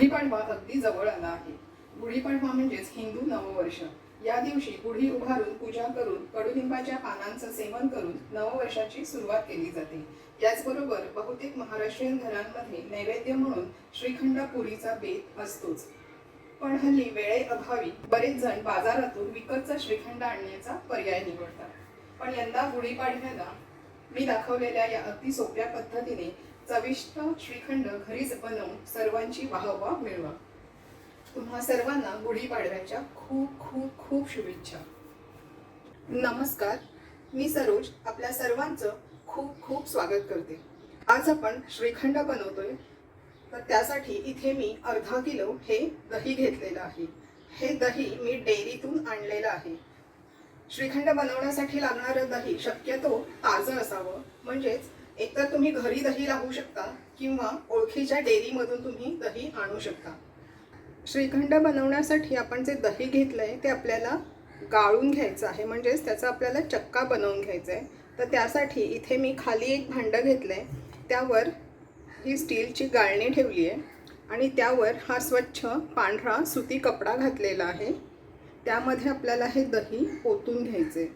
गुढीपाडवा अगदी जवळ आला आहे. गुढीपाडवा म्हणजेच हिंदू नववर्ष. या दिवशी गुढी उभारून पूजा करून कडुलिंबाच्या पानांचं सेवन करून नववर्षाची सुरुवात केली जाते. याचबरोबर बहुतेक महाराष्ट्रीयन घरांमध्ये नैवेद्य म्हणून श्रीखंड पुरीचा बेत असतोच. पण हल्ली वेळेअभावी बरेच जण बाजारातून विकतचा श्रीखंड आणण्याचा पर्याय निवडतात. पण यंदा गुढीपाडव्याला मी दाखवलेल्या या अगदी सोप्या पद्धतीने चविष्ट श्रीखंड घरीच बनवून सर्वांची वाहवा मिळवा. तुम्हा सर्वांना गुढीपाडव्याच्या खूप खूप खूप शुभेच्छा. नमस्कार, मी सरोज आपल्या सर्वांचं खूप खूप स्वागत करते. आज आपण श्रीखंड बनवतोय, तर त्यासाठी इथे मी अर्धा किलो हे दही घेतलेलं आहे. हे दही मी डेअरीतून आणलेलं आहे. श्रीखंड बनवण्यासाठी लागणारं दही शक्यतो ताजं असावं, म्हणजेच एकतर तुम्ही घरी दही लावू शकता किंवा ओळखीच्या डेअरीमधून तुम्ही दही आणू शकता. श्रीखंड बनवण्यासाठी आपण जे दही घेतलंय ते आपल्याला गाळून घ्यायचं आहे, म्हणजेच त्याचा आपल्याला चक्का बनवून घ्यायचा आहे. तर त्यासाठी इथे मी खाली एक भांडं घेतलंय, त्यावर ही स्टीलची गाळणी ठेवली आहे आणि त्यावर हा स्वच्छ पांढरा सुती कपडा घातलेला आहे. त्यामध्ये आपल्याला हे दही ओतून घ्यायचे.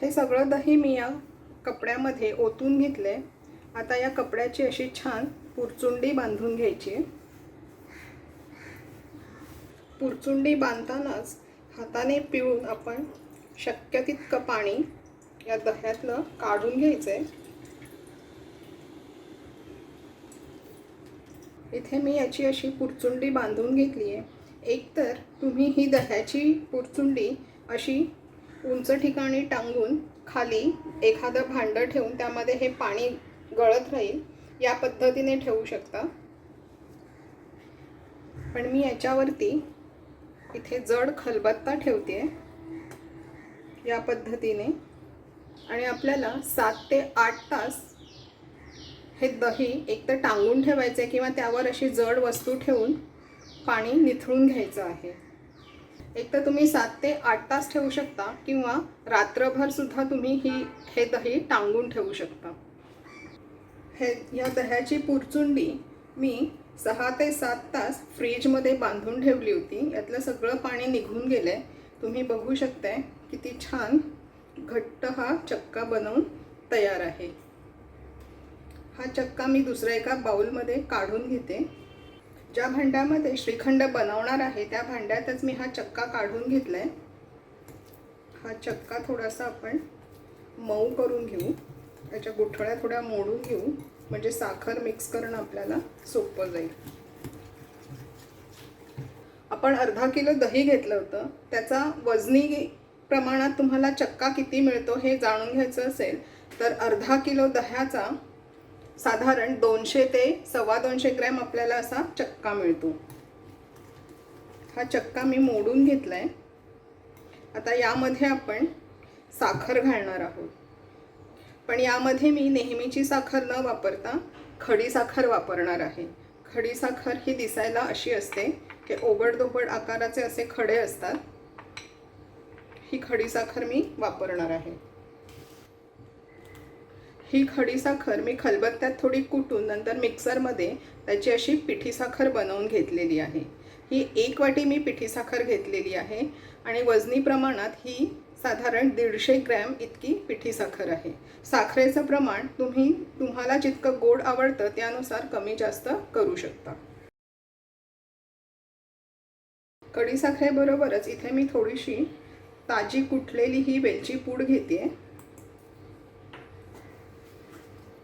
हे सगळं दही मी या कपड्यामध्ये ओतून घेतले. आता या कपड्याची अशी छान पुरचुंडी बांधून घ्यायची. पुरचुंडी बांधतानाच हाताने पिळून आपण शक्य तितकं पाणी या दह्यातलं काढून घ्यायचंय. इथे मी याची अशी पुरचुंडी बांधून घेतली आहे. एकतर तुम्ही ही दह्याची पुरचुंडी अशी उंच ठिकाणी टांगून खाली एखादं भांडं ठेवून त्यामध्ये हे पाणी गळत राहील या पद्धतीने ठेवू शकता. पण मी याच्यावरती इथे जड खलबत्ता ठेवते या पद्धतीने, आणि आपल्याला 7 ते 8 तास हे दही एकतर टांगून ठेवायचे किंवा त्यावर अशी जड वस्तू ठेवून पाणी निथळून घ्यायचं आहे. एकतर तुम्ही 7 ते 8 तास ठेवू शकता किंवा रात्रभर सुद्धा तुम्ही हे दही टांगून ठेवू शकता. या दह्याची पुरचुंडी मी 6 ते 7 तास फ्रीजमध्ये बांधून ठेवली होती. यातलं सगळं पाणी निघून गेलं आहे. तुम्ही बघू शकताय किती छान घट्ट हा चक्का बनवून तयार आहे. हा चक्का मी दुसऱ्या एका बाउलमध्ये काढून घेते. ज्या भांड्यामध्ये श्रीखंड बनवणार आहे त्या भांड्यातच मी हा चक्का काढून घेतलाय. हा चक्का थोडासा आपण मऊ करून घेऊ. याच्या गुठळ्या थोड्या मोडून घेऊ, म्हणजे साखर मिक्स करणं आपल्याला सोपं जाईल. आपण अर्धा किलो दही घेतलं होतं, त्याचा वजनी प्रमाणात तुम्हाला चक्का किती मिळतो हे जाणून घ्यायचं असेल तर अर्धा किलो दह्याचा साधारण 200 ते 250 ग्रॅम आपल्याला असा चक्का मिळतो. हा चक्का मी मोडून घेतलाय. आता यामध्ये आपण साखर घालणार आहोत, पण यामध्ये मी नेहमीची साखर न वापरता खडी साखर वापरणार आहे. खडी साखर ही दिसायला अशी असते की ओबडधोबड आकाराचे असे खडे असतात. ही खडी साखर मी वापरणार आहे. ही खडी साखर मी खलबत्त्यात थोडी कुटून नंतर मिक्सरमध्ये त्याची अशी पिठी साखर बनवून घेतलेली आहे. ही 1 वाटी मी पिठी साखर घेतलेली आहे आणि वजनी प्रमाणात ही साधारण 150 ग्रॅम इतकी पिठी साखर आहे. साखरेचं प्रमाण तुम्हाला जितकं गोड आवडतं त्यानुसार कमी जास्त करू शकता. खडी साखरेबरोबरच इथे मी थोडीशी ताजी कुटलेली ही वेलची पूड घेते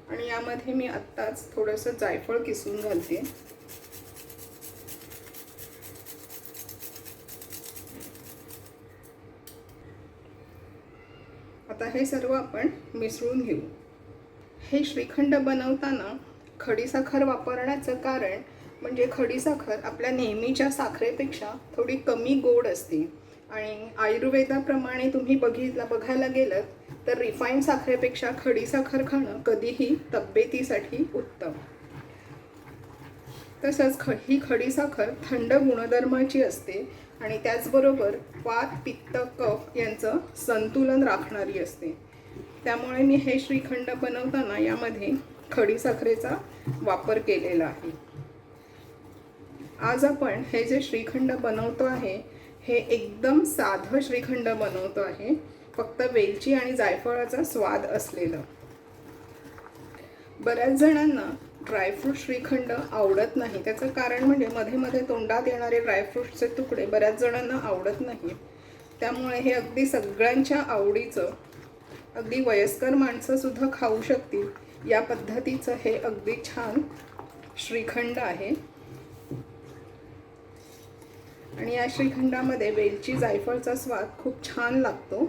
आणि यामध्ये मी आत्ताच थोडंसं जायफळ किसून घालते. आता हे सर्व आपण मिसळून घेऊ. हे श्रीखंड बनवताना खडीसाखर वापरण्याचं कारण म्हणजे खडीसाखर आपल्या नेहमीच्या साखरेपेक्षा थोडी कमी गोड असते आणि आयुर्वेदाप्रमाणे तुम्ही बघायला गेलं तर रिफाईंड साखरेपेक्षा खडीसाखर खाणं कधीही तब्येतीसाठी उत्तम. तसंच ही खडीसाखर थंड गुणधर्माची असते आणि त्याचबरोबर वात, पित्त, कफ यांचं संतुलन राखणारी असते. त्यामुळे मी हे श्रीखंड बनवताना यामध्ये खडीसाखरेचा वापर केलेला आहे. आज आपण हे जे श्रीखंड बनवतो आहे हे एकदम साधं श्रीखंड बनवतो आहे, फक्त वेलची आणि जायफळाचा स्वाद असलेलं. बऱ्याच जणांना ड्रायफ्रूट श्रीखंड आवडत नाही. त्याचं कारण म्हणजे मध्ये मध्ये तोंडात येणारे ड्रायफ्रूटचे तुकडे बऱ्याच जणांना आवडत नाही. त्यामुळे हे अगदी सगळ्यांच्या आवडीचं, अगदी वयस्कर माणसंसुद्धा खाऊ शकतील या पद्धतीचं हे अगदी छान श्रीखंड आहे. आणि या श्रीखंडामध्ये वेलची जायफळचा स्वाद खूप छान लागतो.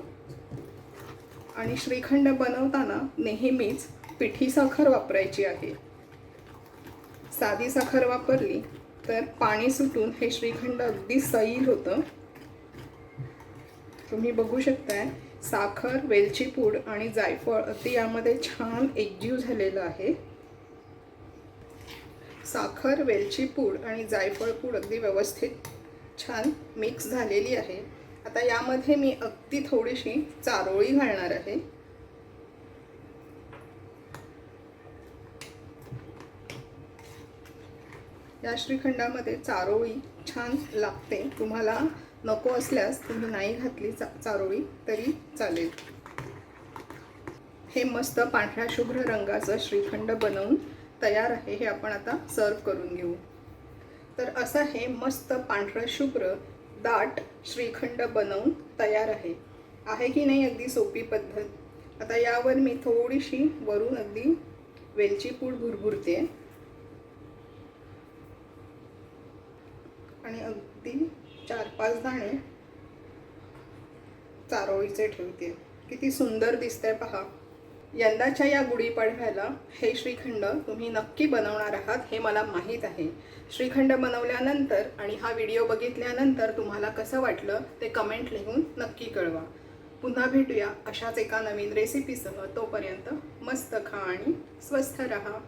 आणि श्रीखंड बनवताना नेहमीच पिठी साखर वापरायची आहे. साधी साखर वापरली तर पाणी सुटून हे श्रीखंड अगदी सैल होतं. तुम्ही बघू शकताय साखर, वेलची पूड आणि जायफळ अगदी यामध्ये छान एकजीव झालेलं आहे. साखर, वेलची पूड आणि जायफळ पूड अगदी व्यवस्थित छान मिक्स झालेली आहे. आता यामध्ये मी अगदी थोडीशी चारोळी घालणार आहे. या श्रीखंडामध्ये चारोळी छान लागते. तुम्हाला नको असल्यास तुम्ही नाही घातली चारोळी तरी चालेल. हे मस्त पांढऱ्या शुभ्र रंगाचं श्रीखंड बनवून तयार आहे. हे आपण आता सर्व करून घेऊ. तर असं हे मस्त पांढरं शुभ्र दाट श्रीखंड बनवून तयार आहे की नाही? अगदी सोपी पद्धत. आता यावर मी थोडीशी वरून अगदी वेलची पूड भुरभुरते आणि अगदी 4-5 दाणे चारोळीचे ठेवते. किती सुंदर दिसतंय पहा. यंदाच्या या गुढीपाडव्याला हे श्रीखंड तुम्ही नक्की बनवणार आहात हे मला माहीत आहे. श्रीखंड बनवल्यानंतर आणि हा व्हिडिओ बघितल्यानंतर तुम्हाला कसं वाटलं ते कमेंट लिहून नक्की कळवा. पुन्हा भेटूया अशाच एका नवीन रेसिपीसह. तोपर्यंत मस्त खा आणि स्वस्थ रहा.